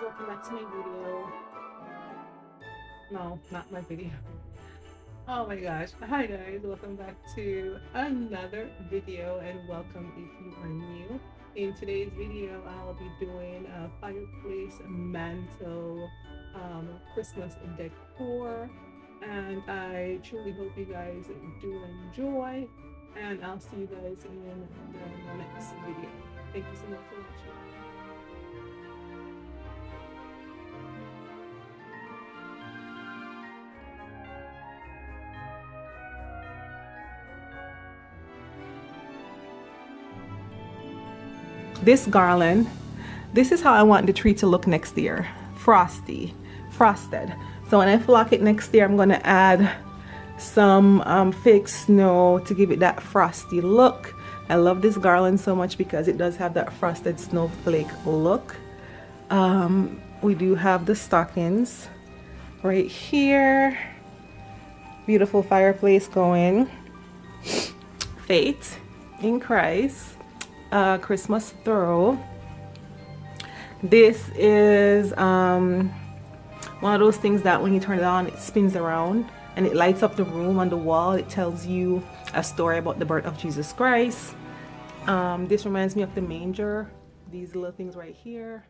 welcome back to my video. No, not my video. Oh my gosh. Hi guys, welcome back to another video and welcome if you are new. In today's video, I'll be doing a fireplace mantle Christmas decor, and I truly hope you guys do enjoy, and I'll see you guys in the next video. Thank you so much for watching. This garland, this is how I want the tree to look next year. Frosted. So when I flock it next year, I'm going to add some fake snow to give it that frosty look. I love this garland so much because it does have that frosted snowflake look. We do have the stockings right here. Beautiful fireplace going. Faith in Christ. Christmas throw. This is one of those things that when you turn it on, it spins around and it lights up the room on the wall. It tells you a story about the birth of Jesus Christ. This reminds me of the manger. These little things right here.